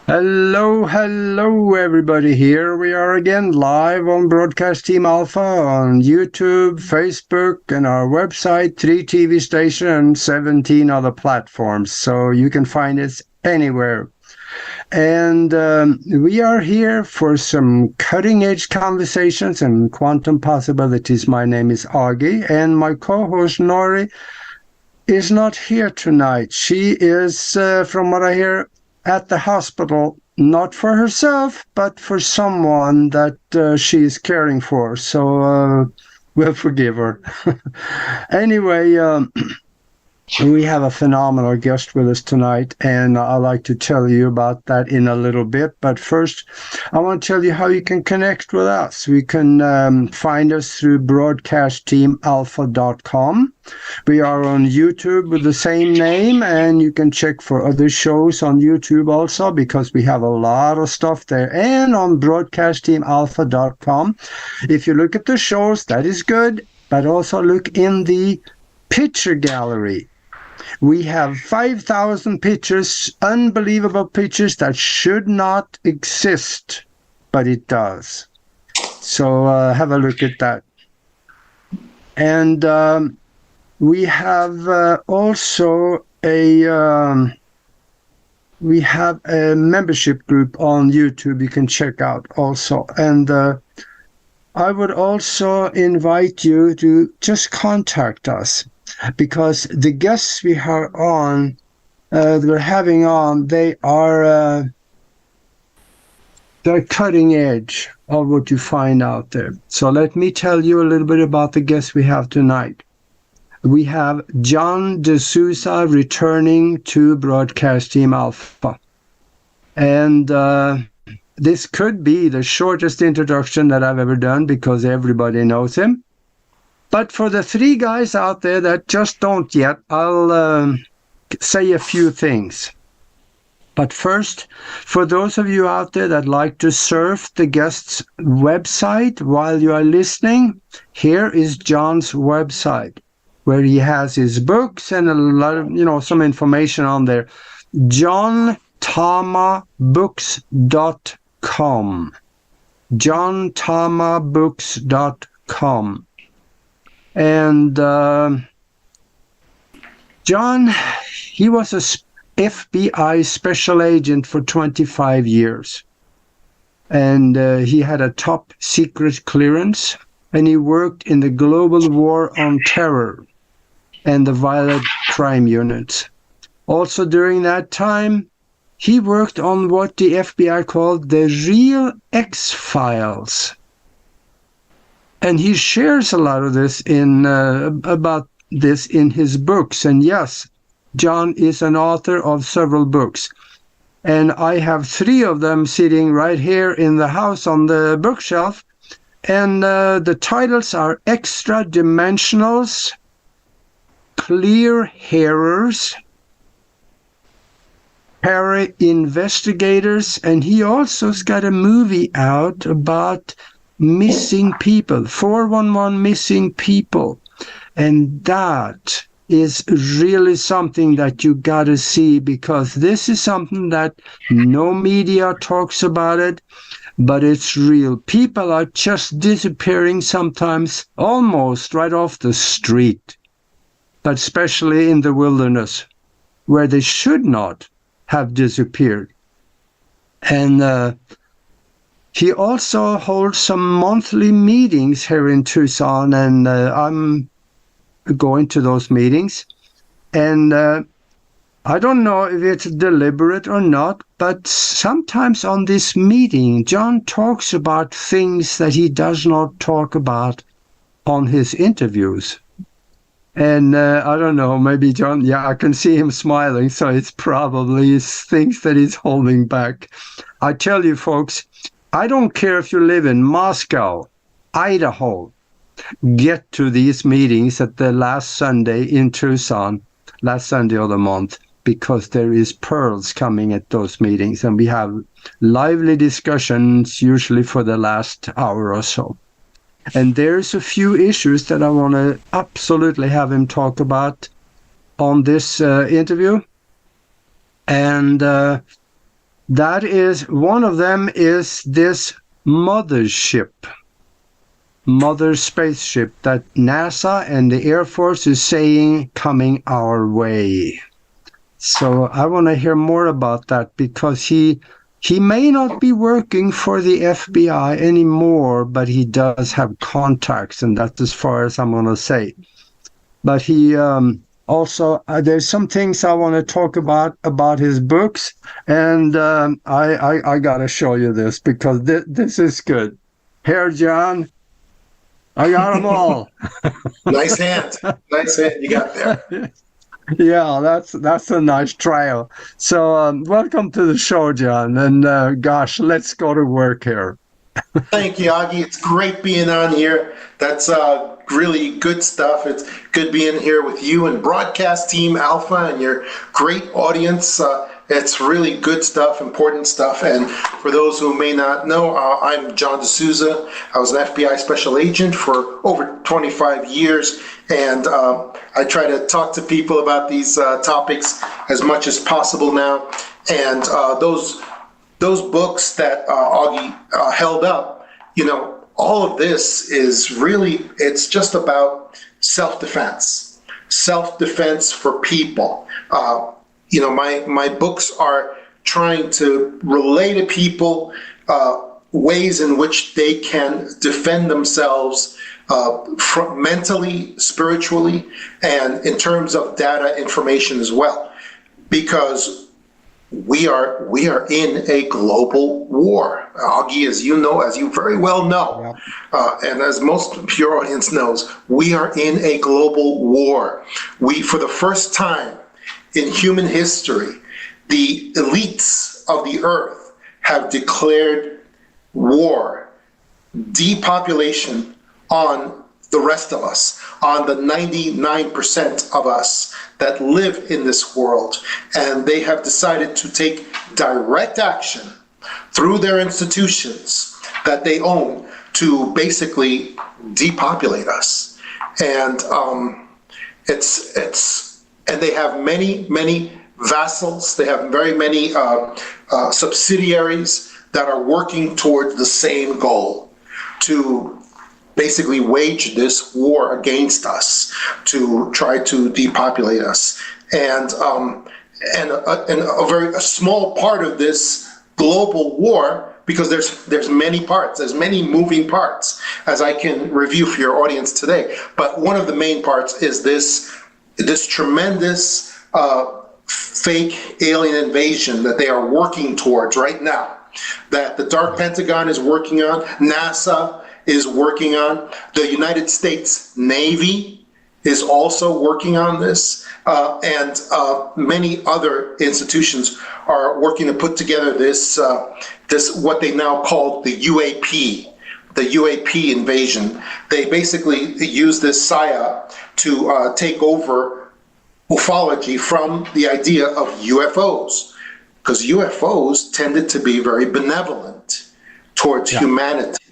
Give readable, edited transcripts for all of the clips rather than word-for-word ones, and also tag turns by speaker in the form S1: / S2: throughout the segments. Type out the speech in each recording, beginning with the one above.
S1: Hello, everybody. Here we are again, live on Broadcast Team Alpha on YouTube, Facebook, and our website, 3 TV stations, and 17 other platforms. So you can find us anywhere. And we are here for some cutting-edge conversations and quantum possibilities. My name is Augie, and my co-host Nori is not here tonight. She is, from what I hear, at the hospital, not for herself, but for someone that she is caring for. So we'll forgive her. Anyway, we have a phenomenal guest with us tonight, and I'd like to tell you about that in a little bit. But first, I want to tell you how you can connect with us. We can find us through broadcastteamalpha.com. We are on YouTube with the same name, and you can check for other shows on YouTube also, because we have a lot of stuff there, and on broadcastteamalpha.com. If you look at the shows, that is good, but also look in the picture gallery. We have 5,000 pictures, unbelievable pictures that should not exist, but it does. So have a look at that. And we have also a membership group on YouTube you can check out also. And I would also invite you to just contact us, because the guests we are on, we're having on, they're cutting edge of what you find out there. So let me tell you a little bit about the guests we have tonight. We have John D'Souza returning to Broadcast Team Alpha. And this could be the shortest introduction that I've ever done, because everybody knows him. But for the three guys out there that just don't yet, I'll say a few things. But first, for those of you out there that like to surf the guest's website while you are listening, here is John's website, where he has his books and a lot of, some information on there. JohnTamabooks.com. JohnTamabooks.com. And John, he was a FBI special agent for 25 years. And he had a top secret clearance, and he worked in the Global War on Terror and the Violent Crime Units. Also during that time, he worked on what the FBI called the Real X-Files. And he shares a lot of this about this in his books. And yes, John is an author of several books. And I have 3 of them sitting right here in the house on the bookshelf. And the titles are Extra Dimensionals, Clear Hearers, Para Investigators, and he also's got a movie out about missing people, 411 missing people. And that is really something that you got to see, because this is something that no media talks about it, but it's real. People are just disappearing sometimes almost right off the street, but especially in the wilderness where they should not have disappeared. And he also holds some monthly meetings here in Tucson, and I'm going to those meetings. And I don't know if it's deliberate or not, but sometimes on this meeting, John talks about things that he does not talk about on his interviews. And I don't know, maybe John, I can see him smiling, so it's probably things that he's holding back. I tell you, folks, I don't care if you live in Moscow, Idaho, get to these meetings at the last Sunday in Tucson, last Sunday of the month, because there is pearls coming at those meetings, and we have lively discussions usually for the last hour or so. And there's a few issues that I want to absolutely have him talk about on this interview. And That is, one of them is this mothership, mother spaceship that NASA and the Air Force is saying coming our way. So I want to hear more about that, because he may not be working for the FBI anymore, but he does have contacts, and that's as far as I'm going to say. But he also, there's some things I want to talk about his books, and I got to show you this, because this is good. Here, John, I got them all.
S2: Nice hand. Nice hand you got there.
S1: Yeah, that's a nice trial. So welcome to the show, John. And gosh, let's go to work here.
S2: Thank you, Augie. It's great being on here. That's really good stuff. It's good being here with you and broadcast team Alpha and your great audience. It's really good stuff, important stuff. And for those who may not know, I'm John D'Souza. I was an FBI special agent for over 25 years. And I try to talk to people about these topics as much as possible now. And those books that Augie held up, all of this is really, it's just about self-defense for people. My books are trying to relay to people ways in which they can defend themselves mentally, spiritually, and in terms of data information as well. Because we are in a global war. Augie, as you very well know, and as most of your audience knows, we are in a global war. We, for the first time in human history, the elites of the earth have declared war, depopulation on the rest of us, on the 99% of us that live in this world. And they have decided to take direct action through their institutions that they own to basically depopulate us. And and they have many vassals. They have very many subsidiaries that are working towards the same goal, to basically wage this war against us, to try to depopulate us. And a small part of this global war, because there's many parts, there's many moving parts, as I can review for your audience today. But one of the main parts is this tremendous fake alien invasion that they are working towards right now, that the Dark Pentagon is working on, NASA is working on, the United States Navy is also working on this, and many other institutions are working to put together this what they now call the UAP invasion. They basically use this PSYOP to take over ufology from the idea of UFOs, because UFOs tended to be very benevolent towards humanity.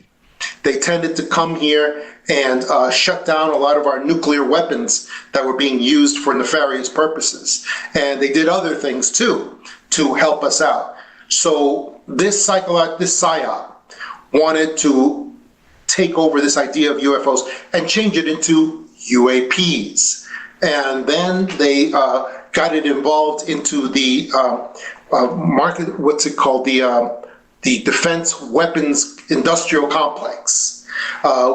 S2: They tended to come here and shut down a lot of our nuclear weapons that were being used for nefarious purposes. And they did other things too to help us out. So this PSYOP wanted to take over this idea of UFOs and change it into UAPs. And then they got it involved into the market, what's it called, the Defense Weapons Industrial Complex,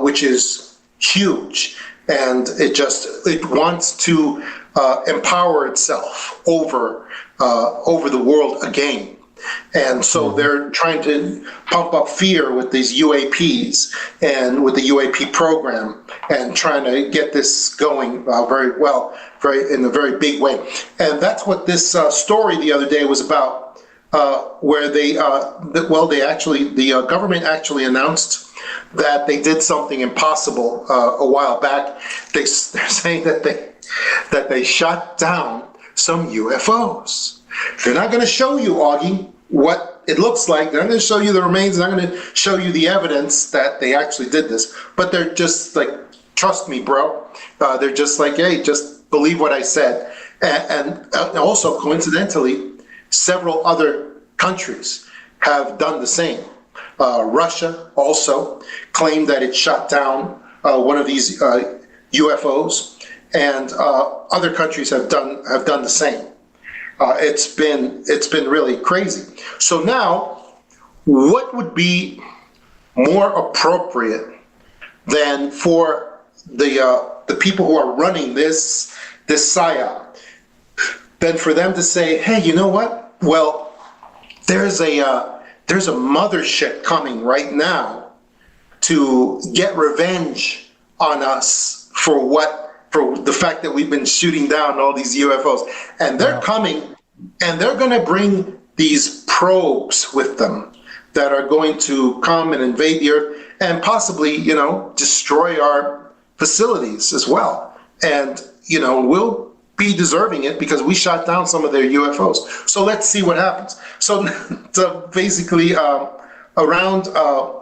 S2: which is huge, and it wants to empower itself over the world again. And so they're trying to pump up fear with these UAPs and with the UAP program, and trying to get this going in a very big way. And that's what this story the other day was about. Where the government actually announced that they did something impossible a while back. They're saying that they shot down some UFOs. They're not going to show you, Augie, what it looks like. They're not going to show you the remains. They're not going to show you the evidence that they actually did this. But they're just like, trust me, bro. They're just like, hey, just believe what I said. And also, coincidentally, several other countries have done the same. Russia also claimed that it shot down one of these UFOs, and other countries have done the same. It's been really crazy. So now, what would be more appropriate than for the people who are running this psyop, than for them to say, hey, you know what? Well, there's a mothership coming right now to get revenge on us for the fact that we've been shooting down all these UFOs. And they're coming, and they're going to bring these probes with them that are going to come and invade the Earth and possibly, destroy our facilities as well. And, we'll be deserving it because we shot down some of their UFOs. So let's see what happens. So basically, around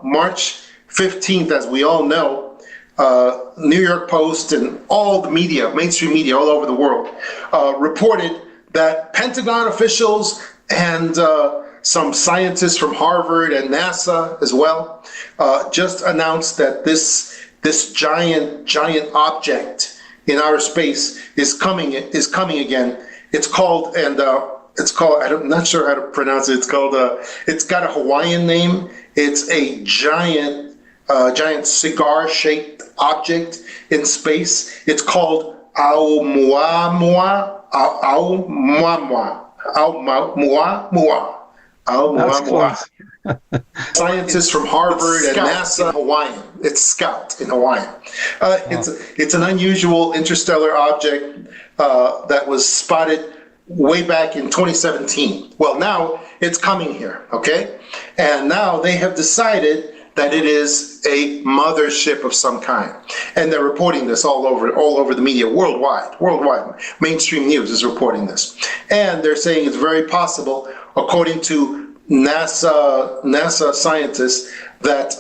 S2: March 15th, as we all know, New York Post and all the media, mainstream media all over the world, reported that Pentagon officials and some scientists from Harvard and NASA as well just announced that this giant object in outer space is coming again. It's called I'm not sure how to pronounce it. It's got a Hawaiian name. It's a giant cigar-shaped object in space. It's called Aoumuamua. Scientists from Harvard and NASA. Hawaiian. It's Scout in Hawaiian. It's an unusual interstellar object that was spotted way back in 2017. Well, now it's coming here, okay? And now they have decided that it is a mothership of some kind. And they're reporting this all over the media worldwide. Mainstream news is reporting this. And they're saying it's very possible, according to NASA scientists, that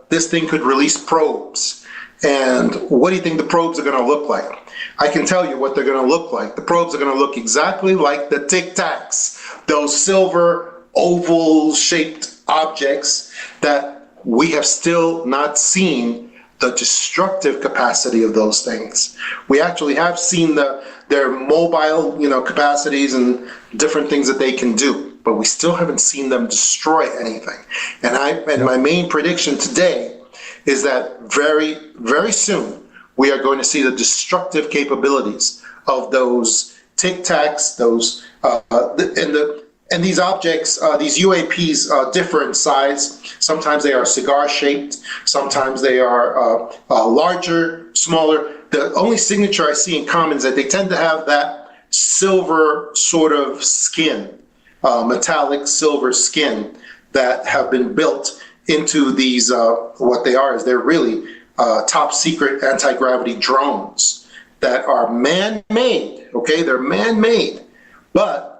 S2: this thing could release probes. And what do you think the probes are going to look like? I can tell you what they're going to look like. The probes are going to look exactly like the Tic Tacs, those silver oval-shaped objects that we have still not seen the destructive capacity of those things. We actually have seen their mobile, capacities and different things that they can do, but we still haven't seen them destroy anything. And my main prediction today is that very, very soon we are going to see the destructive capabilities of those Tic Tacs, and these objects, these UAPs, differ in size. Sometimes they are cigar-shaped. Sometimes they are larger, smaller. The only signature I see in common is that they tend to have that silver sort of skin, metallic silver skin that have been built into these, what they are is they're really top secret anti-gravity drones that are man-made, okay? They're man-made, but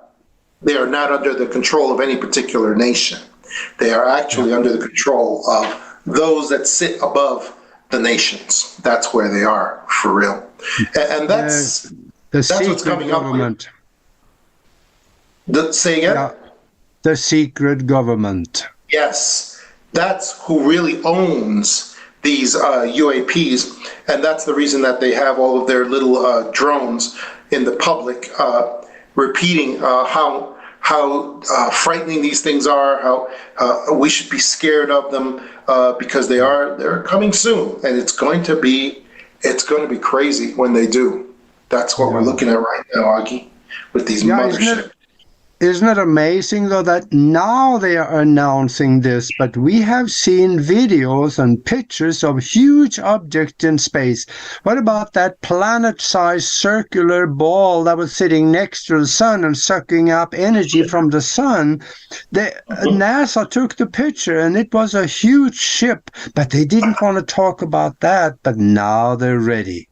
S2: they are not under the control of any particular nation. They are actually under the control of those that sit above the nations. That's where they are, for real. And that's what's coming
S1: government.
S2: Up. Say again?
S1: Yeah. The secret government.
S2: Yes. That's who really owns these UAPs. And that's the reason that they have all of their little drones in the public repeating how frightening these things are, how we should be scared of them because they're coming soon, and it's going to be crazy when they do. That's what we're looking at right now, Augie, with these motherships.
S1: Isn't it amazing, though, that now they are announcing this, but we have seen videos and pictures of huge objects in space. What about that planet-sized circular ball that was sitting next to the sun and sucking up energy from the sun? NASA took the picture, and it was a huge ship, but they didn't want to talk about that, but now they're ready.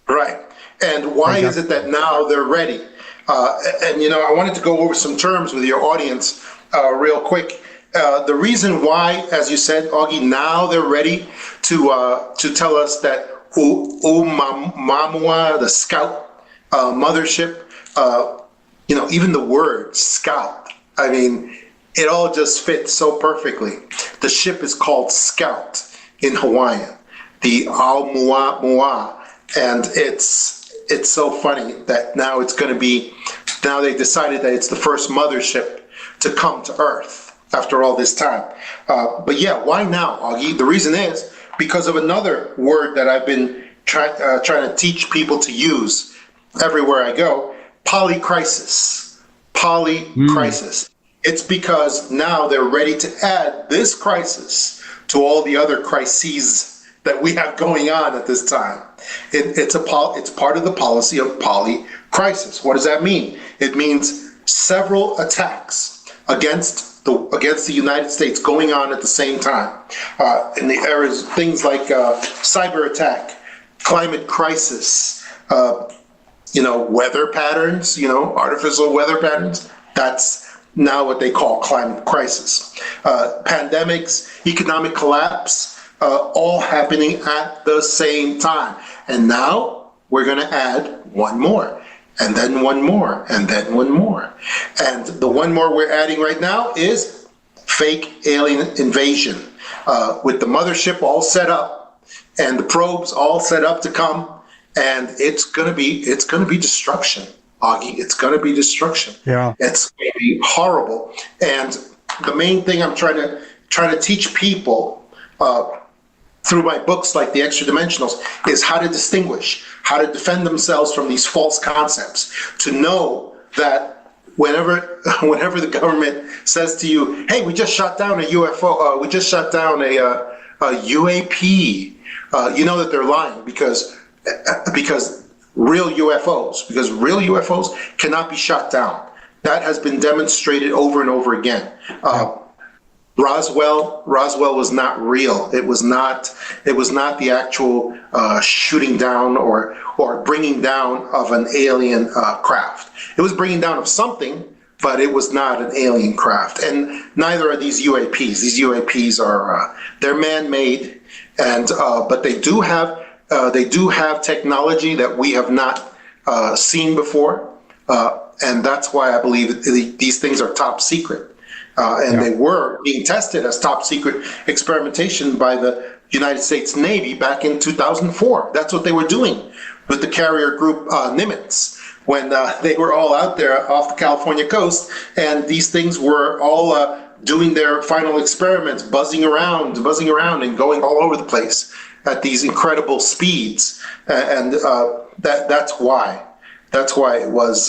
S2: Right. And why is it that now they're ready? And I wanted to go over some terms with your audience real quick. The reason why, as you said, Augie, now they're ready to tell us that Oumuamua, the Scout mothership, even the word Scout, I mean, it all just fits so perfectly. The ship is called Scout in Hawaiian, the Aomuamua, and it's so funny that now they decided that it's the first mothership to come to Earth after all this time. But yeah, why now, Augie? The reason is because of another word that I've been trying to teach people to use everywhere I go, polycrisis. Polycrisis. It's because now they're ready to add this crisis to all the other crises that we have going on at this time. It's part of the policy of polycrisis. What does that mean? It means several attacks against the United States going on at the same time. In the areas, things like cyber attack, climate crisis, weather patterns, artificial weather patterns. That's now what they call climate crisis. Pandemics, economic collapse, all happening at the same time. And now we're going to add one more, and then one more, and then one more. And the one more we're adding right now is fake alien invasion, with the mothership all set up and the probes all set up to come, and it's gonna be destruction, Augie. It's gonna be destruction.
S1: Yeah,
S2: it's gonna be horrible. And the main thing I'm trying to teach people through my books like the Extra Dimensionals is how to distinguish, how to defend themselves from these false concepts, to know that whenever the government says to you, hey, we just shot down a UFO, we just shot down a UAP, you know that they're lying, because real UFOs cannot be shot down. That has been demonstrated over and over again. Roswell was not real. It was not the actual shooting down or bringing down of an alien craft. It was bringing down of something, but it was not an alien craft. And neither are these UAPs. These UAPs are they're man-made, and but they do have technology that we have not seen before, and that's why I believe these things are top secret. They were being tested as top secret experimentation by the United States Navy back in 2004. That's what they were doing with the carrier group Nimitz, when they were all out there off the California coast, and these things were all doing their final experiments, buzzing around and going all over the place at these incredible speeds. And that's why it was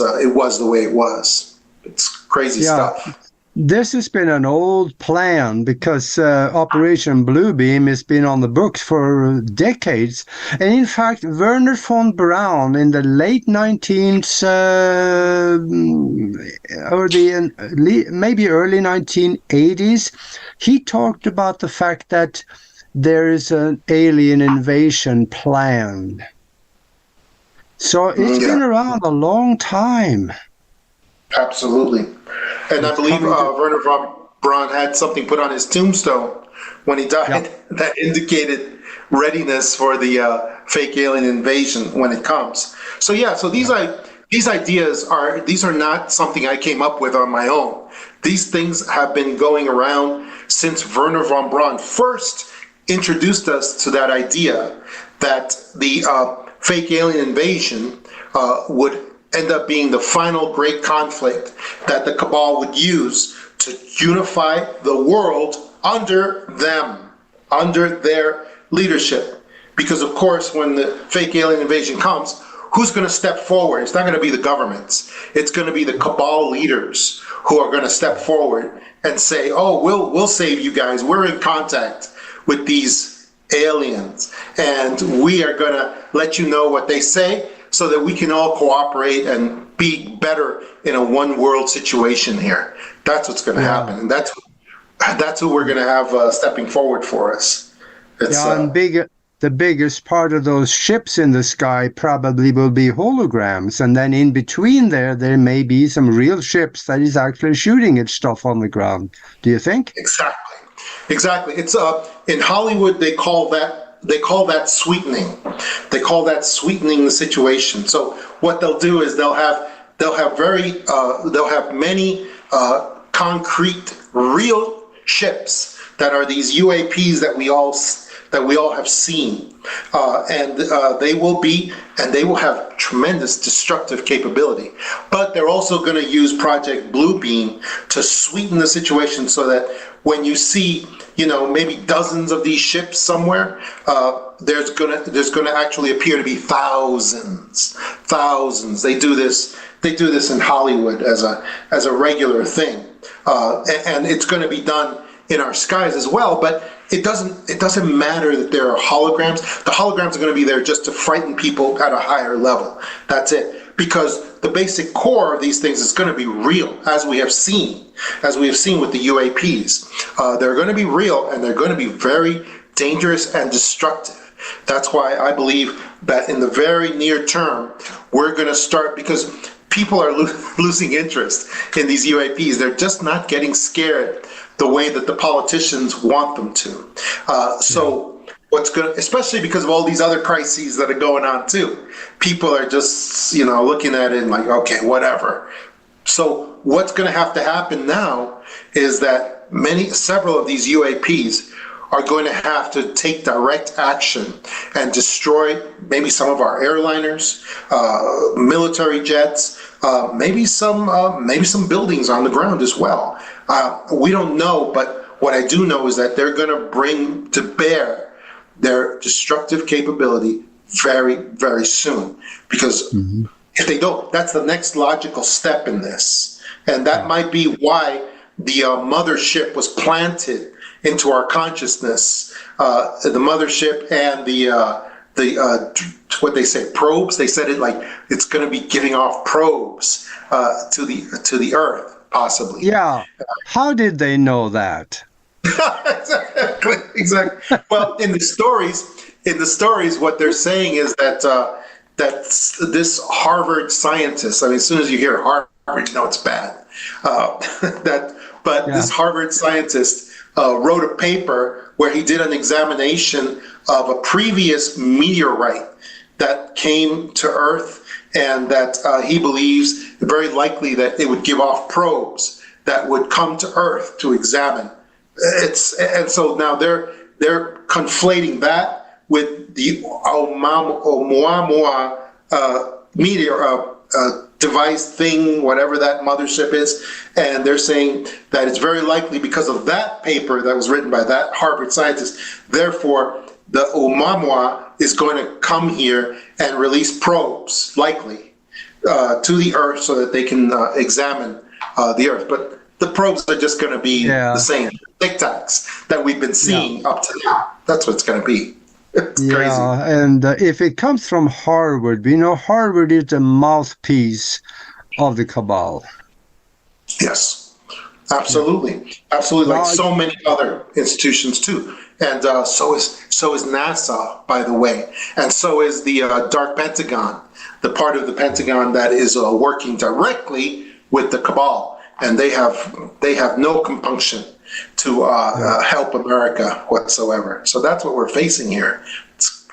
S2: the way it was. It's crazy stuff.
S1: This has been an old plan, because Operation Bluebeam has been on the books for decades. And in fact, Werner von Braun in the late 19th or maybe early 1980s, he talked about the fact that there is an alien invasion plan. So it's been around a long time.
S2: Absolutely. And I believe Werner von Braun had something put on his tombstone when he died that indicated readiness for the fake alien invasion when it comes. So these ideas are not something I came up with on my own. These things have been going around since Werner von Braun first introduced us to that idea that the fake alien invasion would end up being the final great conflict that the cabal would use to unify the world under them, under their leadership. Because of course, when the fake alien invasion comes, who's going to step forward? It's not going to be the governments. It's going to be the cabal leaders who are going to step forward and say, oh, we'll save you guys. We're in contact with these aliens, and we are going to let you know what they say, so that we can all cooperate and be better in a one world situation here. That's what's going to happen, and that's who we're going to have stepping forward for us.
S1: And the biggest part of those ships in the sky probably will be holograms, and then in between there may be some real ships that is actually shooting at stuff on the ground. Do you think?
S2: Exactly. It's in Hollywood they call that sweetening. They call that sweetening the situation. So what they'll do is they'll have many concrete, real ships that are these UAPs that we all have seen, and they will have tremendous destructive capability. But they're also going to use Project Bluebeam to sweeten the situation so that when you see, maybe dozens of these ships somewhere, there's going to actually appear to be thousands. They do this in Hollywood as a regular thing, and it's going to be done in our skies as well. But it doesn't matter that there are holograms. The holograms are going to be there just to frighten people at a higher level. That's it. Because the basic core of these things is going to be real, as we have seen with the UAPs. They're going to be real, and they're going to be very dangerous and destructive. That's why I believe that in the very near term, we're going to start, because people are losing interest in these UAPs. They're just not getting scared the way that the politicians want them to. So what's going to, especially because of all these other crises that are going on too, people are just, looking at it and like, okay, whatever. So what's going to happen now is that several of these UAPs are going to have to take direct action and destroy maybe some of our airliners, military jets, maybe some buildings on the ground as well. We don't know, but what I do know is that they're going to bring to bear their destructive capability very, very soon. Because if they don't, that's the next logical step in this. And that might be why the mothership was planted into our consciousness. The mothership and the what they say, probes. They said it like it's going to be giving off probes to the Earth, possibly.
S1: Yeah. How did they know that?
S2: Exactly. Well, in the stories, what they're saying is that this Harvard scientist. I mean, as soon as you hear Harvard, you know it's bad. This Harvard scientist wrote a paper where he did an examination of a previous meteorite that came to Earth, and that he believes very likely that it would give off probes that would come to Earth to examine. And so now they're conflating that with the Oumuamua meteor device thing, whatever that mothership is, and they're saying that it's very likely because of that paper that was written by that Harvard scientist. Therefore, the Oumuamua is going to come here and release probes, likely, to the Earth so that they can examine the Earth. But the probes are just going to be the same tic-tacs that we've been seeing up to now. That's what it's going to be. It's crazy.
S1: And if it comes from Harvard, we know Harvard is the mouthpiece of the cabal.
S2: Yes, absolutely. Absolutely, like so many other institutions too. And so is NASA, by the way. And so is the Dark Pentagon, the part of the Pentagon that is working directly with the cabal. And they have no compunction to help America whatsoever. So that's what we're facing here.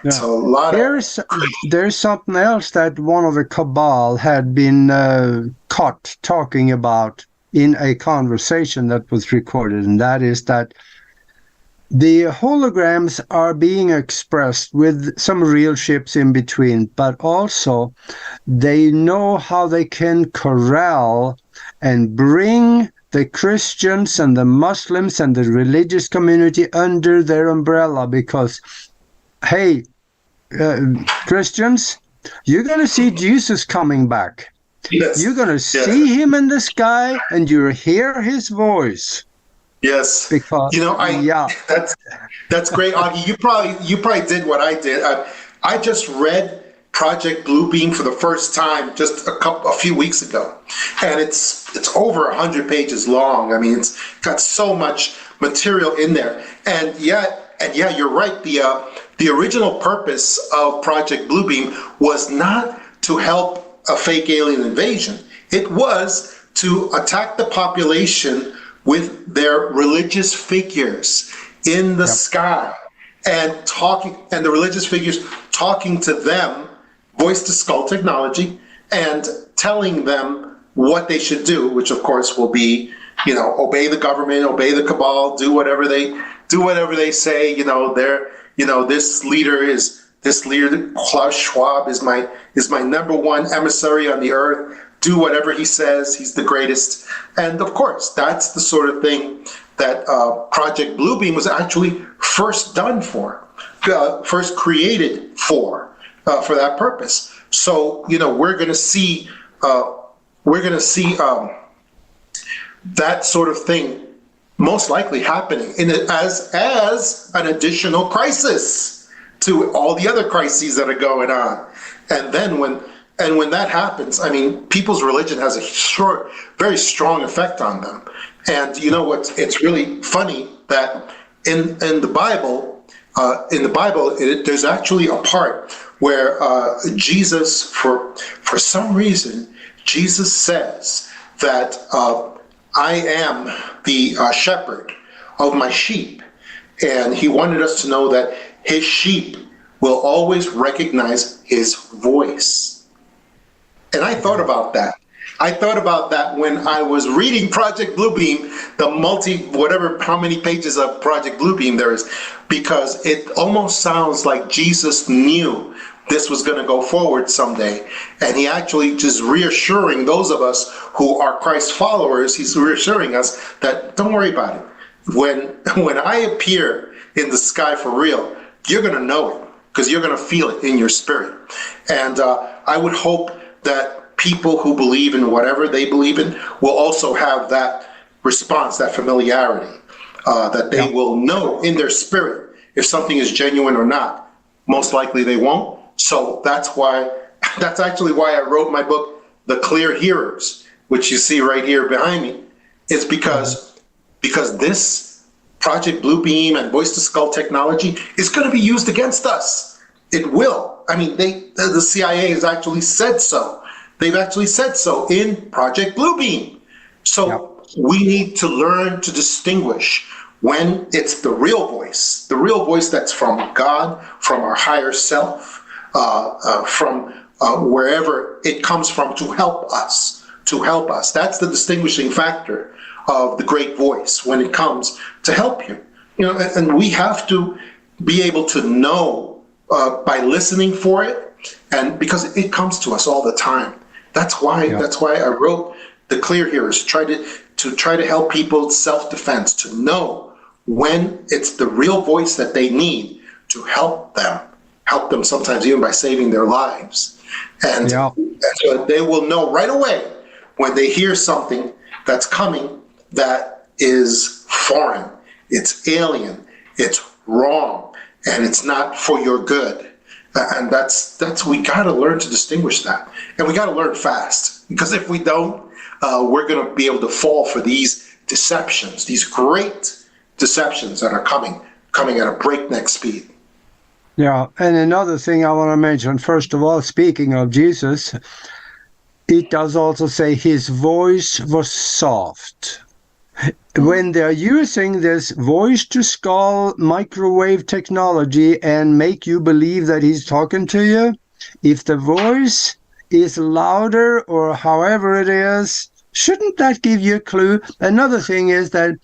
S2: It's a lot
S1: there's something else that one of the cabal had been caught talking about in a conversation that was recorded, and that is that the holograms are being expressed with some real ships in between, but also they know how they can corral and bring the Christians and the Muslims and the religious community under their umbrella, because, hey, Christians, you're going to see Jesus coming back.
S2: Yes.
S1: You're going to see him in the sky, and you hear his voice.
S2: Yes,
S1: because
S2: that's great, Augie. You probably did what I did. I just read Project Bluebeam for the first time just a few weeks ago, and it's over 100 pages long. I mean, it's got so much material in there, and you're right. The original purpose of Project Bluebeam was not to help a fake alien invasion. It was to attack the population with their religious figures in the sky, and the religious figures talking to them, voice to skull technology, and telling them what they should do, which of course will be obey the government, obey the cabal, do whatever they say. This leader, Klaus Schwab, is my number one emissary on the earth. Do whatever he says. He's the greatest. And of course, that's the sort of thing that Project Bluebeam was actually first done for, first created for that purpose. So we're going to see that sort of thing most likely happening as an additional crisis to all the other crises that are going on. And then when that happens, I mean, people's religion has a very strong effect on them. And it's really funny that in the Bible, there's actually a part where Jesus, for some reason, Jesus says that I am the shepherd of my sheep. And he wanted us to know that his sheep will always recognize his voice. And I thought about that. When I was reading Project Bluebeam, how many pages of Project Bluebeam there is, because it almost sounds like Jesus knew this was going to go forward someday. And he actually just reassuring those of us who are Christ followers, he's reassuring us that don't worry about it. When I appear in the sky for real, you're going to know it because you're going to feel it in your spirit. And I would hope that people who believe in whatever they believe in will also have that response, that familiarity, that they will know in their spirit if something is genuine or not. Most likely they won't. So that's actually why I wrote my book, The Clear Hearers, which you see right here behind me. It's because this Project Bluebeam and Voice to Skull technology is going to be used against us. It will. I mean, the CIA has actually said so. They've actually said so in Project Bluebeam. So we need to learn to distinguish when it's the real voice that's from God, from our higher self, from wherever it comes from to help us. That's the distinguishing factor of the great voice when it comes to help you. And we have to be able to know by listening for it, and because it comes to us all the time. That's why I wrote The Clear Hearers, to try to help people self-defense, to know when it's the real voice that they need to help them sometimes even by saving their lives. And so they will know right away when they hear something that's coming that is foreign, it's alien, it's wrong, and it's not for your good. And that's we got to learn to distinguish that, and we got to learn fast, because if we don't, we're going to be able to fall for these deceptions, these great deceptions that are coming at a breakneck speed.
S1: Yeah, and another thing I want to mention, first of all, speaking of Jesus, it does also say his voice was soft. When they're using this voice-to-skull microwave technology and make you believe that he's talking to you, if the voice is louder or however it is, shouldn't that give you a clue? Another thing is that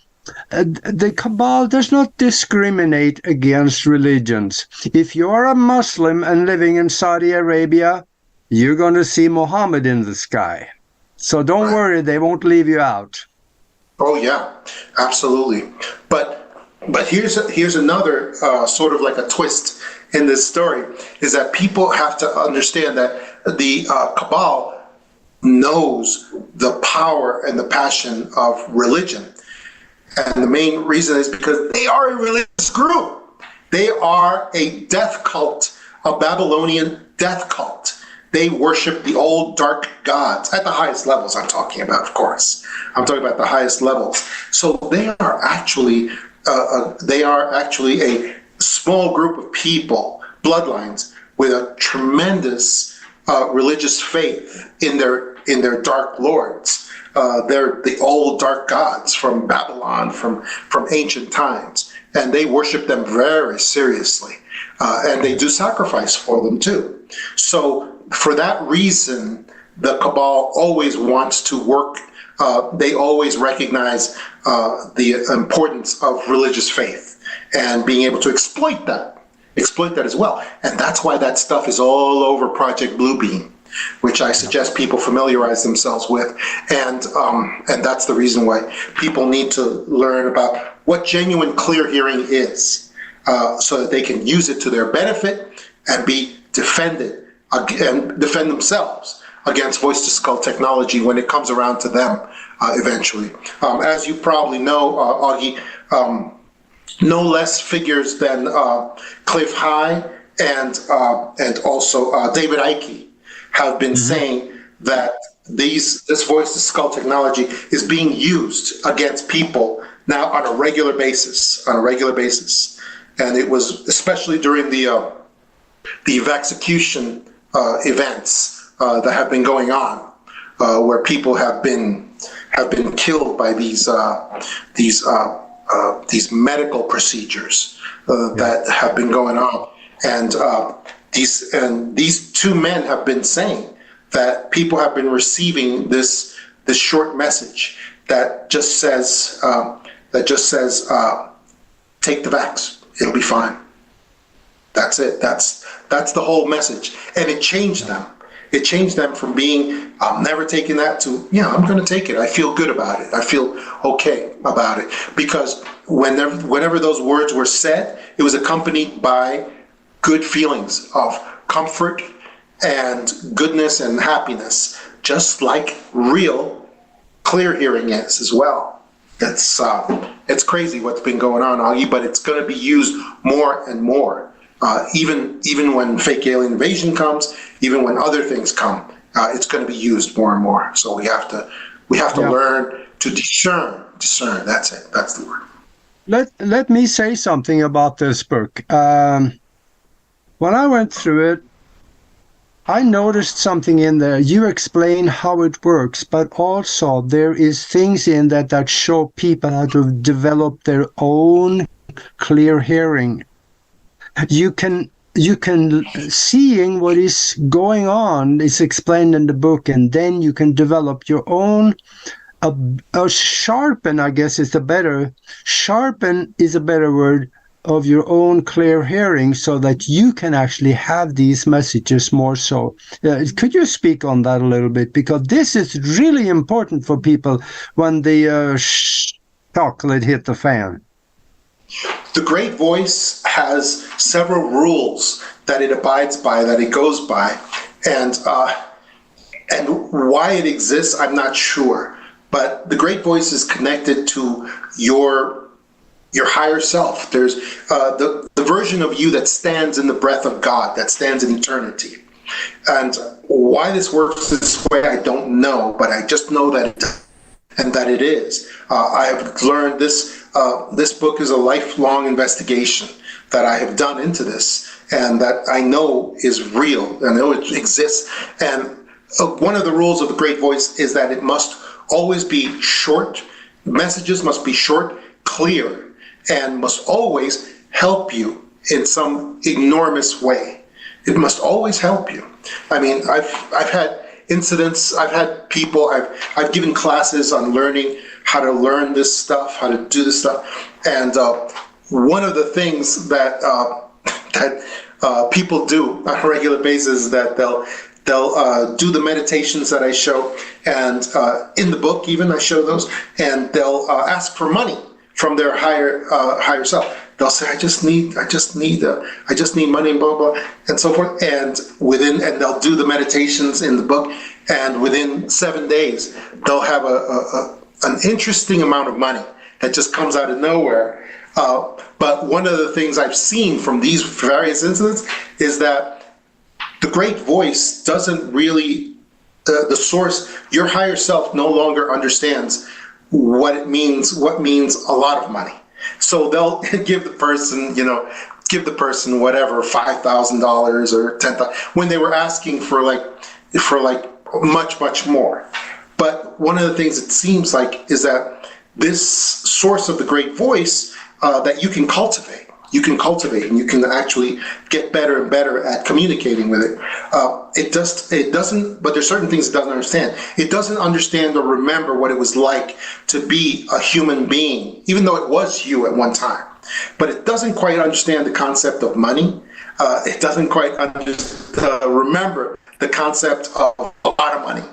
S1: the cabal does not discriminate against religions. If you're a Muslim and living in Saudi Arabia, you're going to see Muhammad in the sky. So don't worry, they won't leave you out.
S2: Oh yeah, absolutely. But here's another sort of like a twist in this story, is that people have to understand that the cabal knows the power and the passion of religion. And the main reason is because they are a religious group. They are a death cult, a Babylonian death cult. They worship the old dark gods at the highest levels. I'm talking about, of course. I'm talking about the highest levels. So they are actually a small group of people, bloodlines, with a tremendous religious faith in their dark lords. They're the old dark gods from Babylon, from ancient times, and they worship them very seriously, and they do sacrifice for them too. So for that reason, the cabal always wants to work they always recognize the importance of religious faith and being able to exploit that as well. And that's why that stuff is all over Project Bluebeam, which I suggest people familiarize themselves with. And that's the reason why people need to learn about what genuine clear hearing is, so that they can use it to their benefit and be defended and defend themselves against voice-to-skull technology when it comes around to them eventually. As you probably know, Augie, no less figures than Cliff High and also David Icke have been saying that this voice-to-skull technology is being used against people now on a regular basis. And it was especially during the execution events that have been going on, where people have been killed by these medical procedures that have been going on, and these two men have been saying that people have been receiving this short message that just says take the vax, it'll be fine. That's it. That's the whole message, and it changed them. It changed them from being, I'm never taking that, to, yeah, I'm going to take it. I feel good about it. I feel okay about it. Because whenever those words were said, it was accompanied by good feelings of comfort and goodness and happiness, just like real clear hearing is as well. It's crazy what's been going on, Augie, but it's going to be used more and more. Even when fake alien invasion comes, even when other things come, it's going to be used more and more. So we have to learn to discern. That's it. That's the word.
S1: Let me say something about this book. When I went through it, I noticed something in there. You explain how it works, but also there is things in that show people how to develop their own clear hearing. You can seeing what is going on is explained in the book, and then you can develop your own. Sharpen, I guess, is a better word, of your own clear hearing, so that you can actually have these messages more so. Could you speak on that a little bit? Because this is really important for people when the chocolate hit the fan.
S2: The Great Voice has several rules that it abides by, that it goes by, and why it exists, I'm not sure. But the Great Voice is connected to your higher self. There's the version of you that stands in the breath of God, that stands in eternity. And why this works this way, I don't know, but I just know that it does, and that it is. I've learned this. This book is a lifelong investigation that I have done into this, and that I know is real. I know it exists. And one of the rules of the Great Voice is that it must always be short. Messages must be short, clear, and must always help you in some enormous way. It must always help you. I mean, I've had incidents, I've had people, I've given classes on learning how to learn this stuff, how to do this stuff, and one of the things that people do on a regular basis is that they'll do the meditations that I show, and in the book even I show those, and they'll ask for money from their higher self. They'll say, I just need money, and blah blah, and so forth. And they'll do the meditations in the book, and within 7 days they'll have an interesting amount of money that just comes out of nowhere. But one of the things I've seen from these various incidents is that the Great Voice doesn't really, the source, your higher self no longer understands what it means, what means a lot of money. So they'll give the person whatever, $5,000 or $10,000 when they were asking for much more. But one of the things it seems like is that this source of the Great Voice that you can cultivate. you can cultivate, and you can actually get better and better at communicating with it. It doesn't, but there's certain things it doesn't understand. It doesn't understand or remember what it was like to be a human being, even though it was you at one time. But it doesn't quite understand the concept of money. It doesn't quite remember the concept of a lot of money.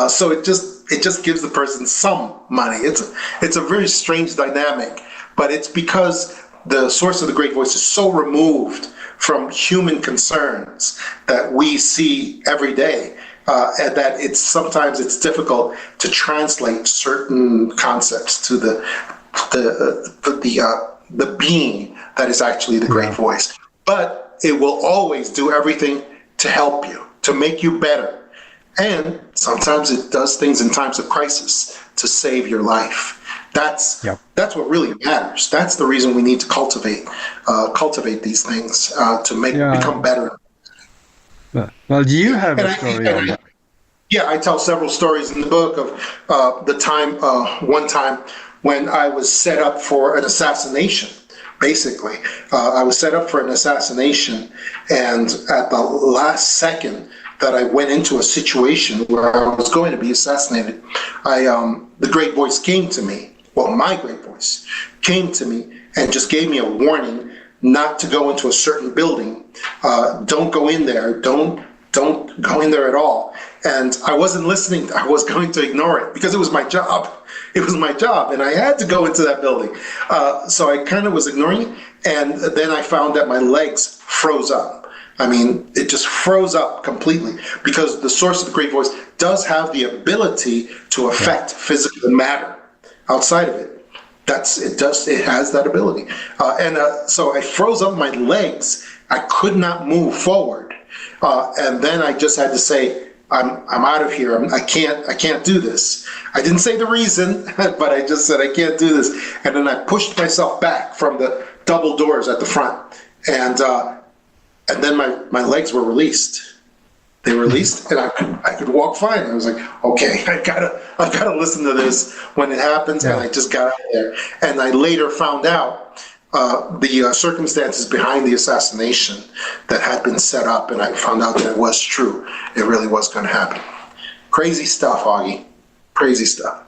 S2: So it just gives the person some money. It's a very strange dynamic, but it's because the source of the great voice is so removed from human concerns that we see every day, and that sometimes it's difficult to translate certain concepts to the being that is actually the great voice. But it will always do everything to help you, to make you better. And sometimes it does things in times of crisis to save your life. That's what really matters. That's the reason we need to cultivate these things to become better.
S1: Well, do you have a story on that?
S2: Yeah, I tell several stories in the book of one time when I was set up for an assassination. Basically, I was set up for an assassination, and at the last second that I went into a situation where I was going to be assassinated, the great voice came to me. Well, my great voice came to me and just gave me a warning not to go into a certain building. Don't go in there. Don't go in there at all. And I wasn't listening. I was going to ignore it because it was my job. It was my job, and I had to go into that building. So I kind of was ignoring it, and then I found that my legs froze up. I mean, it just froze up completely because the source of the great voice does have the ability to affect physical matter outside of it. It has that ability. So I froze up my legs. I could not move forward. And then I just had to say, I'm out of here. I can't do this. I didn't say the reason, but I just said I can't do this. And then I pushed myself back from the double doors at the front, and then my legs were released. They were released, and I could walk fine. I was like, okay, I gotta listen to this when it happens, and I just got out of there. And I later found out the circumstances behind the assassination that had been set up, and I found out that it was true. It really was going to happen. Crazy stuff, Augie. Crazy stuff.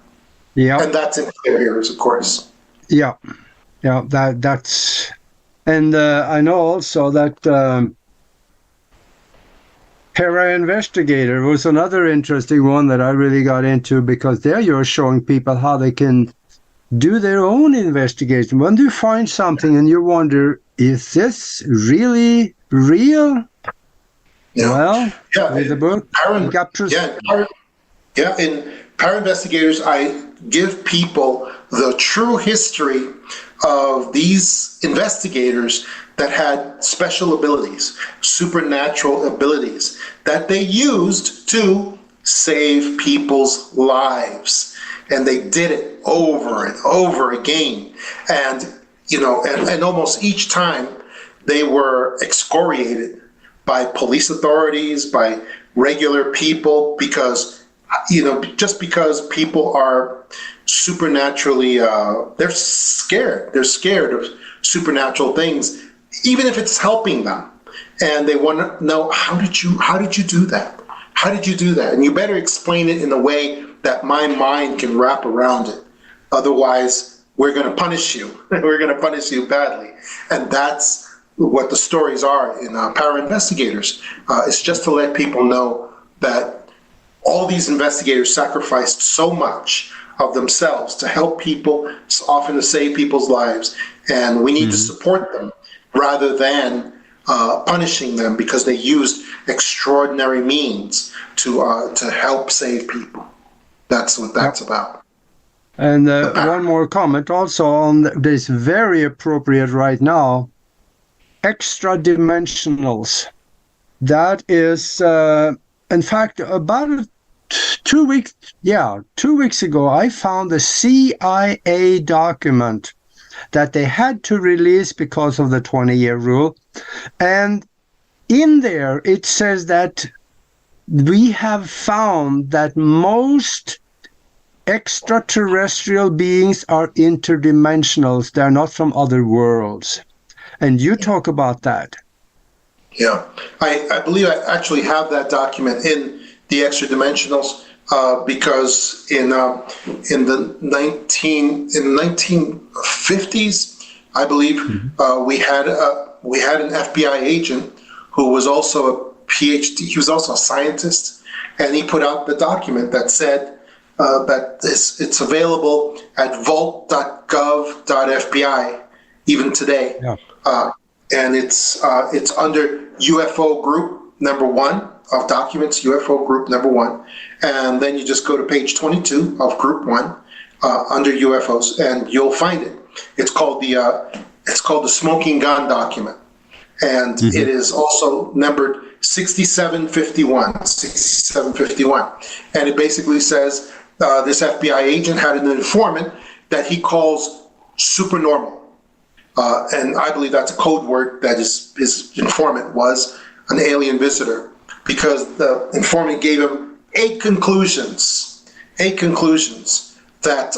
S2: Yeah. And that's in clear ears, of course.
S1: Yeah. Yeah, that's... And I know also that Para-Investigator was another interesting one that I really got into, because there you're showing people how they can do their own investigation. When you find something and you wonder, is this really real? Well, with the book,
S2: in Para-Investigators, I give people the true history of these investigators that had special abilities, supernatural abilities, that they used to save people's lives. And they did it over and over again. And, and almost each time they were excoriated by police authorities, by regular people, because, just because people are supernaturally, they're scared. They're scared of supernatural things, even if it's helping them. And they want to know, how did you do that? How did you do that? And you better explain it in a way that my mind can wrap around it. Otherwise, we're going to punish you. We're going to punish you badly. And that's what the stories are in Para-Investigators. It's just to let people know that all these investigators sacrificed so much of themselves to help people, often to save people's lives. And we need to support them rather than punishing them because they used extraordinary means to help save people. That's what that's about.
S1: And one more comment also on this, very appropriate right now, extra-dimensionals. That is, in fact, about 2 weeks ago, I found a CIA document that they had to release because of the 20-year rule. And in there, it says that we have found that most extraterrestrial beings are interdimensionals. They're not from other worlds. And you talk about that.
S2: Yeah, I believe I actually have that document in the Extra Dimensionals because in the 1950s, I believe we had an FBI agent who was also a PhD. He was also a scientist, and he put out the document that said that it's available at vault.gov.fbi even today.
S1: Yeah.
S2: And it's under UFO group number 1 of documents, UFO group number 1, and then you just go to page 22 of group 1 under UFOs, and you'll find it. It's called the smoking gun document, and it is also numbered 6751, 6751, and it basically says this FBI agent had an informant that he calls supernormal. And I believe that's a code word that his informant was an alien visitor, because the informant gave him 8 conclusions that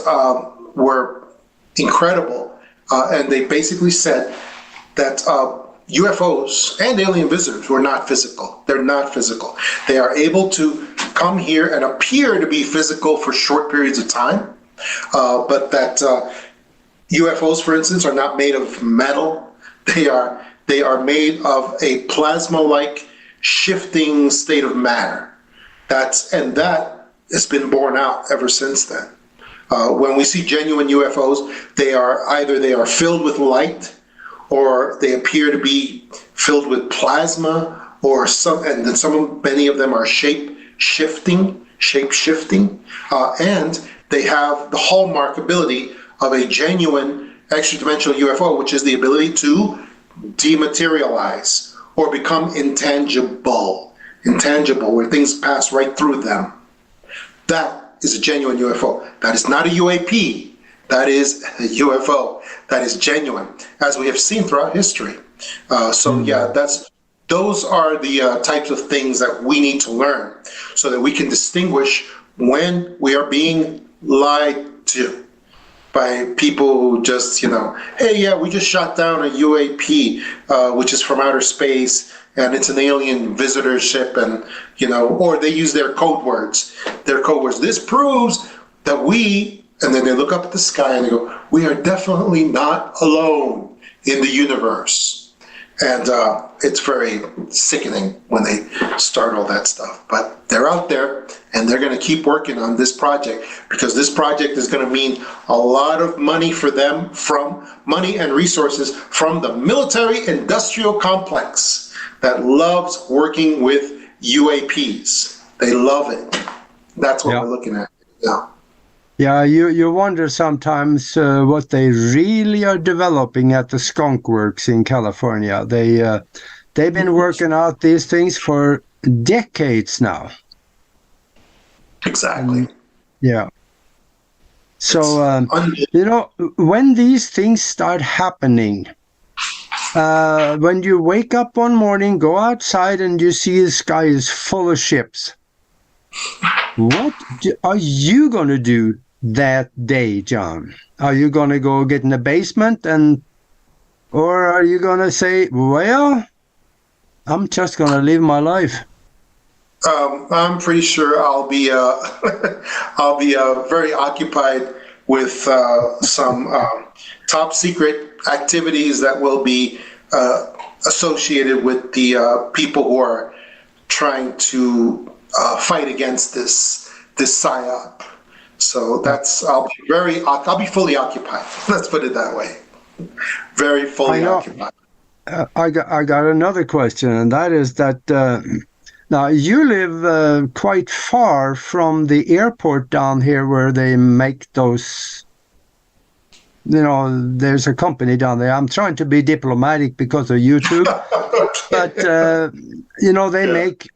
S2: were incredible. And they basically said that UFOs and alien visitors were not physical. They're not physical. They are able to come here and appear to be physical for short periods of time, but that UFOs, for instance, are not made of metal. They are made of a plasma-like shifting state of matter. That has been borne out ever since then. When we see genuine UFOs, they are filled with light, or they appear to be filled with plasma, or many of them are shape shifting, and they have the hallmark ability of a genuine extra-dimensional UFO, which is the ability to dematerialize or become intangible, where things pass right through them. That is a genuine UFO. That is not a UAP. That is a UFO. That is genuine, as we have seen throughout history. Those are the types of things that we need to learn so that we can distinguish when we are being lied to by people who just, hey, yeah, we just shot down a UAP, which is from outer space, and it's an alien visitor ship, and, or they use their code words. This proves that and then they look up at the sky and they go, we are definitely not alone in the universe. And it's very sickening when they start all that stuff. But they're out there, and they're going to keep working on this project, because this project is going to mean a lot of money for them, from money and resources from the military-industrial complex that loves working with UAPs. They love it. That's what we're looking at. Yeah.
S1: Yeah, you wonder sometimes what they really are developing at the skunk works in California. They've been working out these things for decades now.
S2: Exactly.
S1: Yeah. So, when these things start happening, when you wake up one morning, go outside, and you see the sky is full of ships, what are you going to do that day, John? Are you going to go get in the basement, or are you going to say, well, I'm just going to live my life?
S2: I'm pretty sure I'll be very occupied with some top secret activities that will be associated with the people who are trying to fight against this psyop. So I'll be fully occupied. Let's put it that way. Very fully occupied.
S1: I got another question, and that is that now you live quite far from the airport down here where they make those. There's a company down there. I'm trying to be diplomatic because of YouTube, but they make.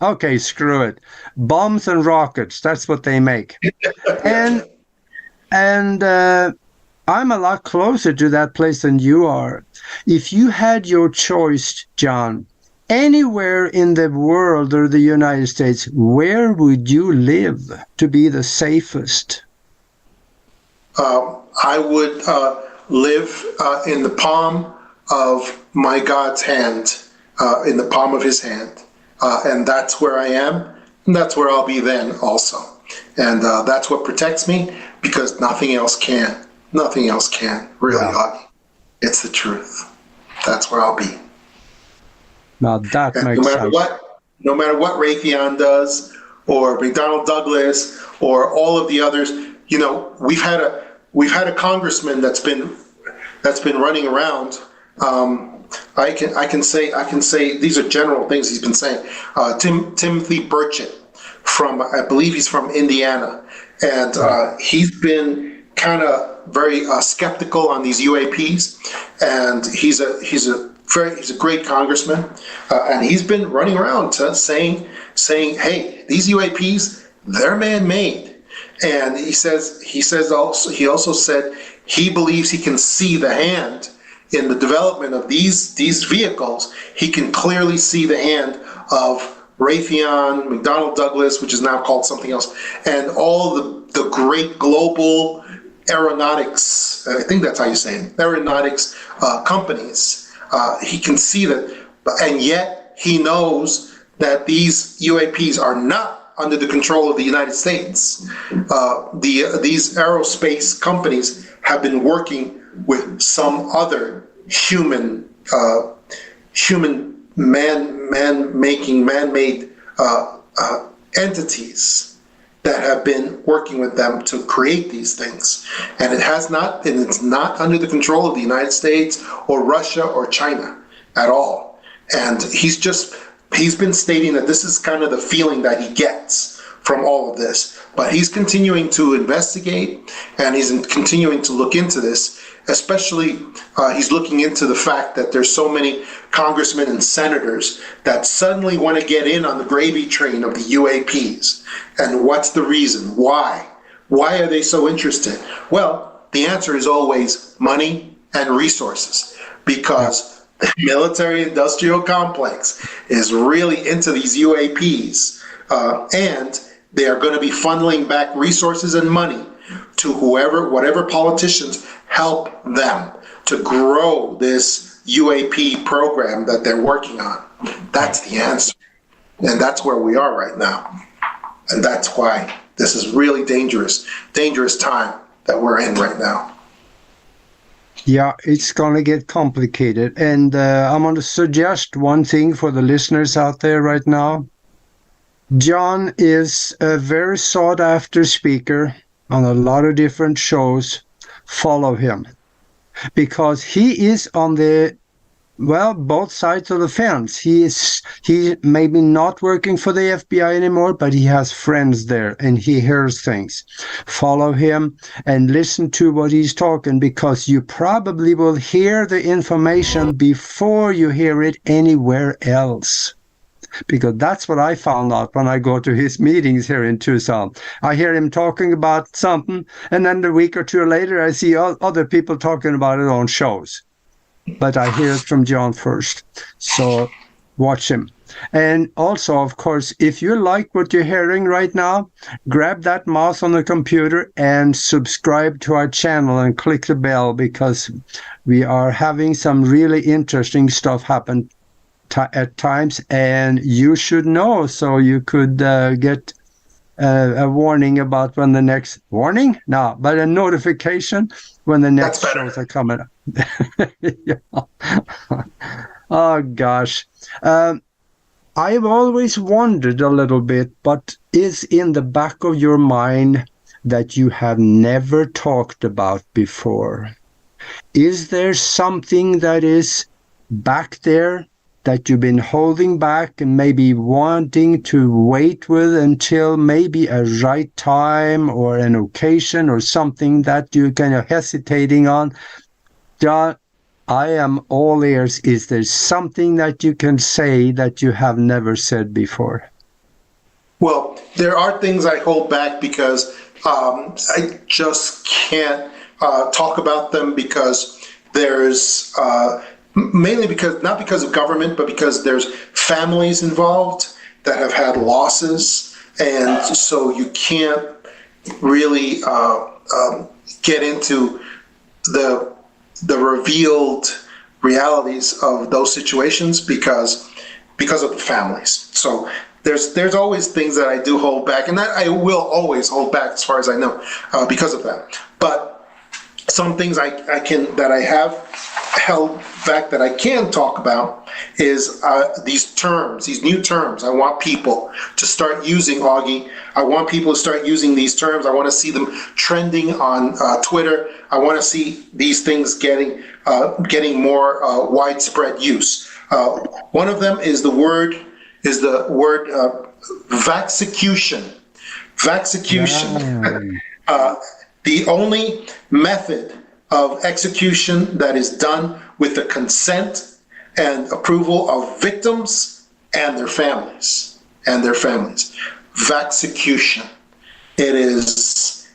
S1: Okay, screw it. Bombs and rockets, that's what they make. And I'm a lot closer to that place than you are. If you had your choice, John, anywhere in the world or the United States, where would you live to be the safest?
S2: I would live in the palm of my God's hand, in the palm of his hand. And that's where I am, and that's where I'll be then also. And that's what protects me, because nothing else can. Nothing else can, really, Augie. It's the truth. That's where I'll be.
S1: Now that
S2: And
S1: makes sense.
S2: No matter what Raytheon does, or McDonnell Douglas, or all of the others, you know, we've had a congressman that's been running around. I can say these are general things he's been saying. Timothy Burchett, I believe he's from Indiana, and he's been kind of very skeptical on these UAPs, and he's a great congressman, and he's been running around saying, hey, these UAPs, they're man-made, and he also said he believes he can see the hand in the development of these vehicles. He can clearly see the hand of Raytheon, McDonnell Douglas, which is now called something else, and all the great global aeronautics, I think that's how you say it, aeronautics companies. He can see that, and yet he knows that these UAPs are not under the control of the United States. These aerospace companies have been working with some other human man-made entities that have been working with them to create these things, and it's not under the control of the United States or Russia or China at all. And he's been stating that this is kind of the feeling that he gets from all of this, but he's continuing to investigate, and he's continuing to look into this. Especially, he's looking into the fact that there's so many congressmen and senators that suddenly want to get in on the gravy train of the UAPs. And what's the reason? Why? Why are they so interested? Well, the answer is always money and resources, because the military-industrial complex is really into these UAPs, and they are going to be funneling back resources and money to whatever politicians help them to grow this UAP program that they're working on. That's the answer. And that's where we are right now. And that's why this is really dangerous time that we're in right now.
S1: Yeah, it's going to get complicated. And I'm going to suggest one thing for the listeners out there right now. John is a very sought-after speaker on a lot of different shows. Follow him, because he is on both sides of the fence. He maybe not working for the FBI anymore, but he has friends there and he hears things. Follow him and listen to what he's talking, because you probably will hear the information before you hear it anywhere else. Because that's what I found out when I go to his meetings here in Tucson. I hear him talking about something, and then a week or two later, I see other people talking about it on shows. But I hear it from John first. So watch him. And also, of course, if you like what you're hearing right now, grab that mouse on the computer and subscribe to our channel and click the bell, because we are having some really interesting stuff happen at times, and you should know, so you could get a warning about when the next but a notification when the next shows are coming up. Yeah. Oh gosh, I've always wondered a little bit, but is in the back of your mind that you have never talked about before? Is there something that is back there that you've been holding back and maybe wanting to wait with until maybe a right time or an occasion, or something that you're kind of hesitating on? John, I am all ears. Is there something that you can say that you have never said before?
S2: Well, there are things I hold back because I just can't talk about them, because there's mainly not because of government, but because there's families involved that have had losses, and so you can't really get into the revealed realities of those situations because of the families. So there's always things that I do hold back, and that I will always hold back as far as I know because of that. But some things I have held back that I can talk about is these terms, these new terms. I want people to start using, Augie. I want people to start using these terms. I want to see them trending on Twitter. I want to see these things getting more widespread use. One of them is the word vaxicution. Vaxicution.
S1: Yeah.
S2: The only method of execution that is done with the consent and approval of victims and their families. Vaxicution. It is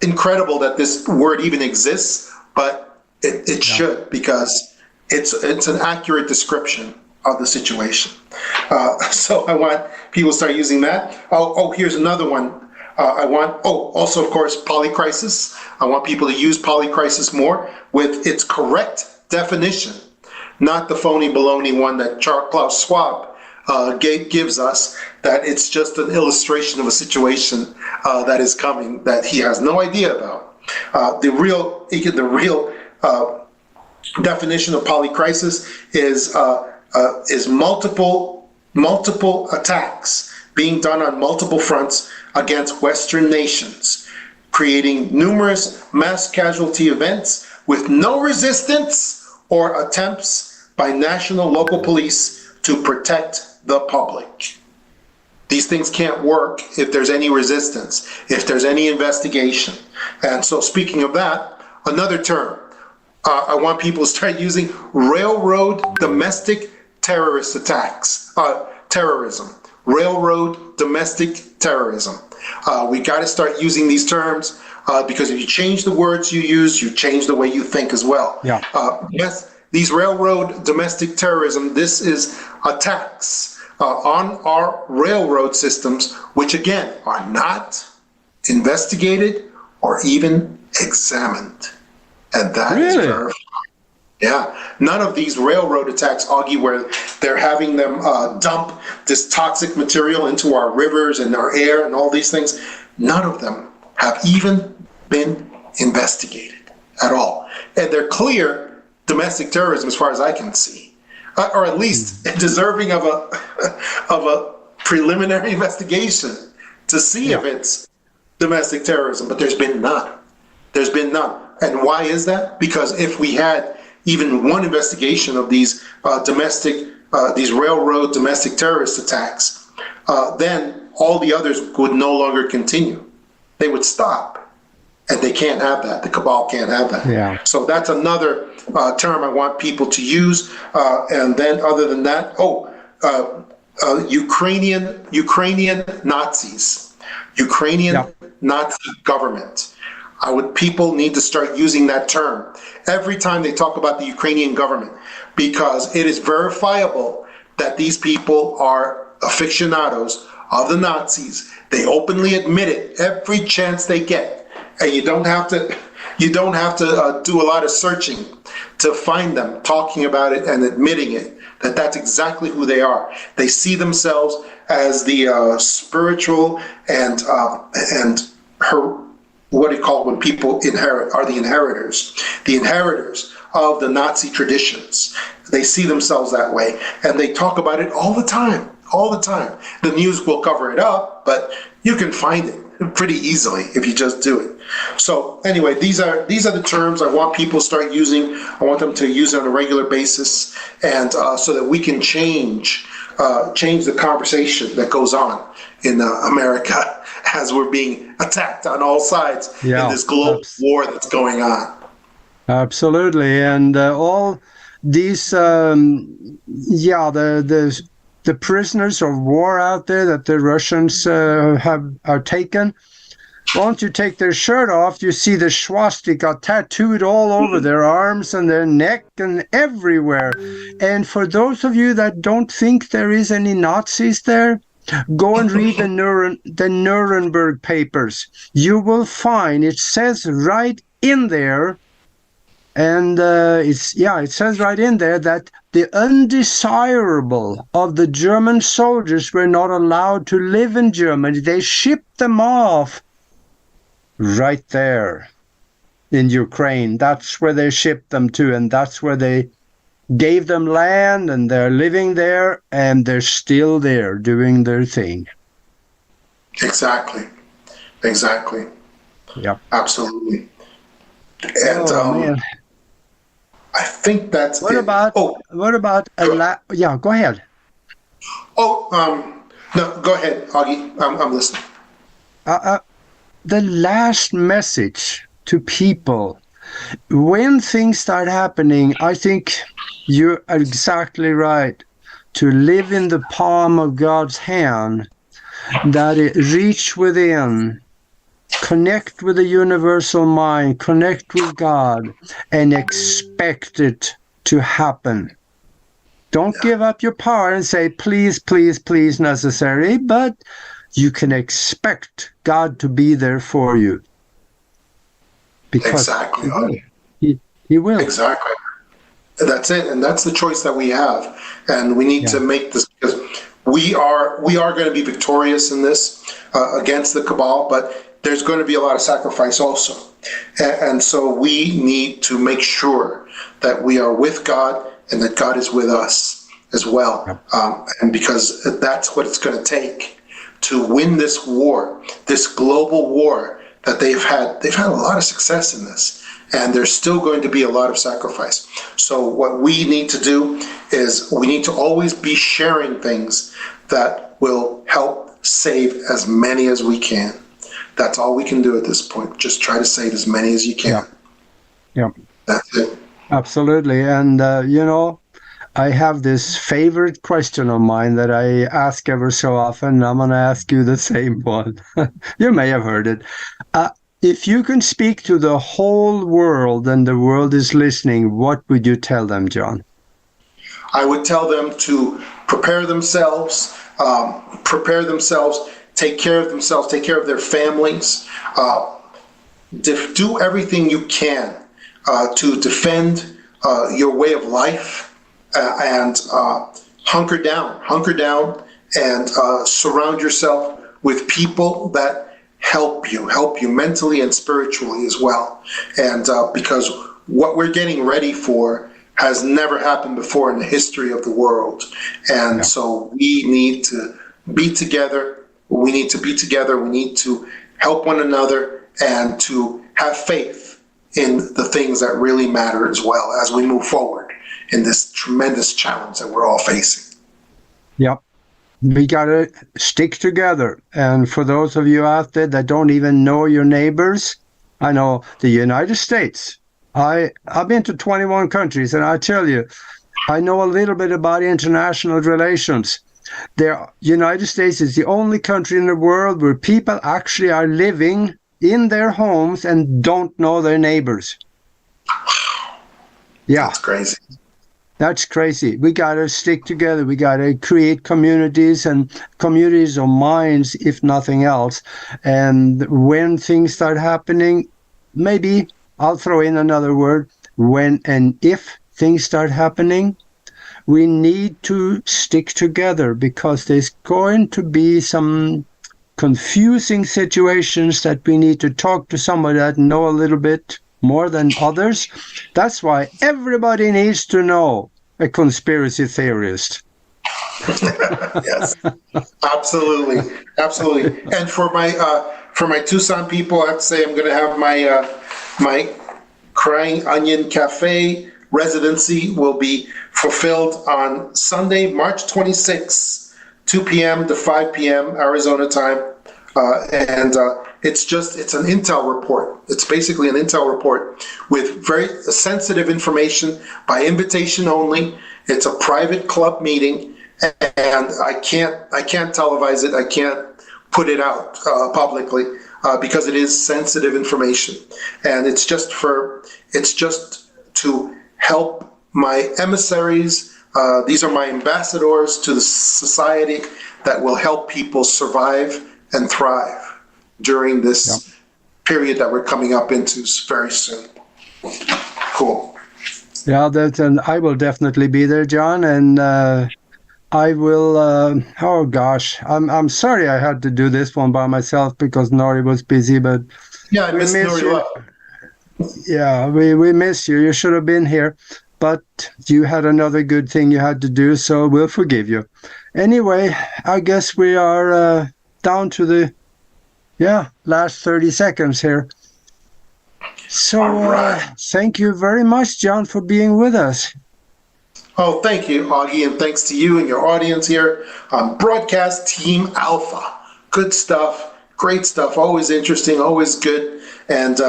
S2: incredible that this word even exists, but it should, because it's an accurate description of the situation. So I want people to start using that. Oh, here's another one. Also, of course, polycrisis. I want people to use polycrisis more with its correct definition, not the phony baloney one that Klaus Schwab gives us, that it's just an illustration of a situation that is coming that he has no idea about. The real definition of polycrisis is multiple attacks being done on multiple fronts against Western nations, creating numerous mass casualty events with no resistance or attempts by national local police to protect the public. These things can't work if there's any resistance, if there's any investigation. And so, speaking of that, another term I want people to start using: railroad domestic terrorist attacks, terrorism. Railroad domestic terrorism. We got to start using these terms because if you change the words you use, you change the way you think as well.
S1: Yeah.
S2: Yes, these railroad domestic terrorism, this is attacks on our railroad systems, which again are not investigated or even examined. And that is very. Yeah, none of these railroad attacks, Augie, where they're having them dump this toxic material into our rivers and our air and all these things, none of them have even been investigated at all. And they're clear domestic terrorism as far as I can see, or at least deserving of a preliminary investigation to see if it's domestic terrorism, but there's been none. There's been none. And why is that? Because if we had even one investigation of these these railroad domestic terrorist attacks, then all the others would no longer continue. They would stop, and they can't have that. The cabal can't have that.
S1: Yeah.
S2: So that's another term I want people to use. And then, other than that, Ukrainian Nazis, Nazi government. People need to start using that term every time they talk about the Ukrainian government, because it is verifiable that these people are aficionados of the Nazis. They openly admit it every chance they get, and you don't have to do a lot of searching to find them talking about it and admitting it, that that's exactly who they are. They see themselves as the spiritual and what do you call it when people inherit, are the inheritors of the Nazi traditions. They see themselves that way, and they talk about it all the time. The news will cover it up, but you can find it pretty easily if you just do it. So anyway, these are the terms I want people to start using. I want them to use it on a regular basis, and so that we can change the conversation that goes on in America as we're being attacked on all sides in this global war that's going on.
S1: Absolutely, and all these, the prisoners of war out there that the Russians are taken. Once you take their shirt off, you see the swastika tattooed all over their arms and their neck and everywhere. And for those of you that don't think there is any Nazis there, go and read the Nuremberg papers. You will find it says right in there And it says right in there that the undesirable of the German soldiers were not allowed to live in Germany. They shipped them off right there in Ukraine. That's where they shipped them to, and that's where they gave them land, and they're living there, and they're still there doing their thing.
S2: Exactly.
S1: Yep.
S2: Absolutely. And
S1: man.
S2: I think that's
S1: what about
S2: go
S1: ahead.
S2: No, go ahead, Augie. I'm listening.
S1: The last message to people, when things start happening, I think you're exactly right. To live in the palm of God's hand, that it reach within, connect with the universal mind, connect with God, and expect it to happen. Don't give up your power and say, please, please, please, necessary, but you can expect God to be there for you. Because
S2: exactly.
S1: He will.
S2: Exactly. That's it. And that's the choice that we have. And we need to make this, because we are going to be victorious in this against the cabal, but there's going to be a lot of sacrifice also. And so we need to make sure that we are with God and that God is with us as well. And because that's what it's going to take to win this war, this global war that they've had a lot of success in this. And there's still going to be a lot of sacrifice. So what we need to do is we need to always be sharing things that will help save as many as we can. That's all we can do at this point. Just try to save as many as you can.
S1: Yeah.
S2: That's it.
S1: Absolutely. And, I have this favorite question of mine that I ask ever so often. I'm going to ask you the same one. You may have heard it. If you can speak to the whole world and the world is listening, what would you tell them, John?
S2: I would tell them to prepare themselves, take care of themselves, take care of their families, do everything you can to defend your way of life, and hunker down and surround yourself with people that help you mentally and spiritually as well. And because what we're getting ready for has never happened before in the history of the world. And so we need to be together. We need to help one another and to have faith in the things that really matter as well as we move forward in this tremendous challenge that we're all facing.
S1: Yep. We got to stick together. And for those of you out there that don't even know your neighbors, I know the United States. I've been to 21 countries, and I tell you, I know a little bit about international relations. The United States is the only country in the world where people actually are living in their homes and don't know their neighbors. Yeah.
S2: That's crazy.
S1: That's crazy. We got to stick together. We got to create communities and communities of minds, if nothing else. And when things start happening, maybe I'll throw in another word. When and if things start happening, we need to stick together, because there's going to be some confusing situations that we need to talk to somebody that know a little bit more than others. That's why everybody needs to know a conspiracy theorist.
S2: Yes, absolutely. And for my Tucson people, I have to say I'm going to have my Crying Onion Cafe residency will be fulfilled on Sunday, March 26th, 2 p.m. to 5 p.m. Arizona time. And it's an intel report. It's basically an intel report with very sensitive information by invitation only. It's a private club meeting, and I can't televise it. I can't put it out publicly because it is sensitive information, and it's just to help my emissaries. These are my ambassadors to the society that will help people survive and thrive during this period that we're coming up into very soon. Cool.
S1: Yeah, and I will definitely be there, John, and I will. Oh gosh, I'm sorry I had to do this one by myself because Nori was busy, but
S2: Yeah, I
S1: we
S2: missed
S1: miss
S2: Nuri
S1: you.
S2: Love.
S1: Yeah, we miss you. You should have been here, but you had another good thing you had to do, so we'll forgive you. Anyway, I guess we are down to the last 30 seconds here. So
S2: All right.
S1: thank you very much, John, for being with us.
S2: Oh, thank you, Augie, and thanks to you and your audience here on Broadcast Team Alpha. Good stuff, great stuff, always interesting, always good, and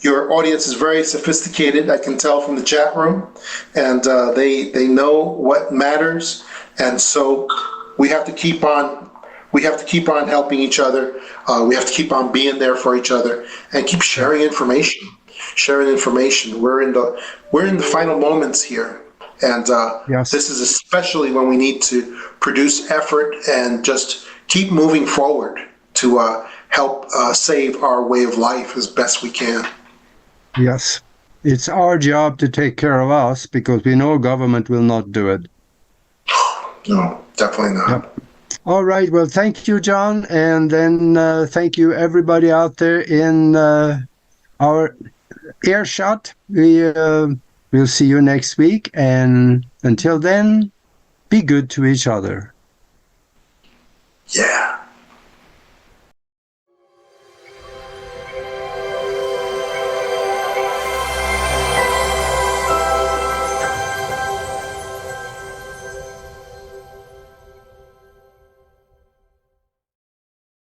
S2: your audience is very sophisticated. I can tell from the chat room, and they know what matters, and so we have to keep on. We have to keep on helping each other. We have to keep on being there for each other and keep sharing information. Sharing information. We're in the final moments here. And
S1: Yes.
S2: this is especially when we need to produce effort and just keep moving forward to help save our way of life as best we can.
S1: Yes. It's our job to take care of us because we know government will not do it.
S2: No, definitely not.
S1: Yep. All right. Well, thank you, John. And then thank you, everybody out there in our earshot. We'll see you next week. And until then, be good to each other.
S2: Yeah.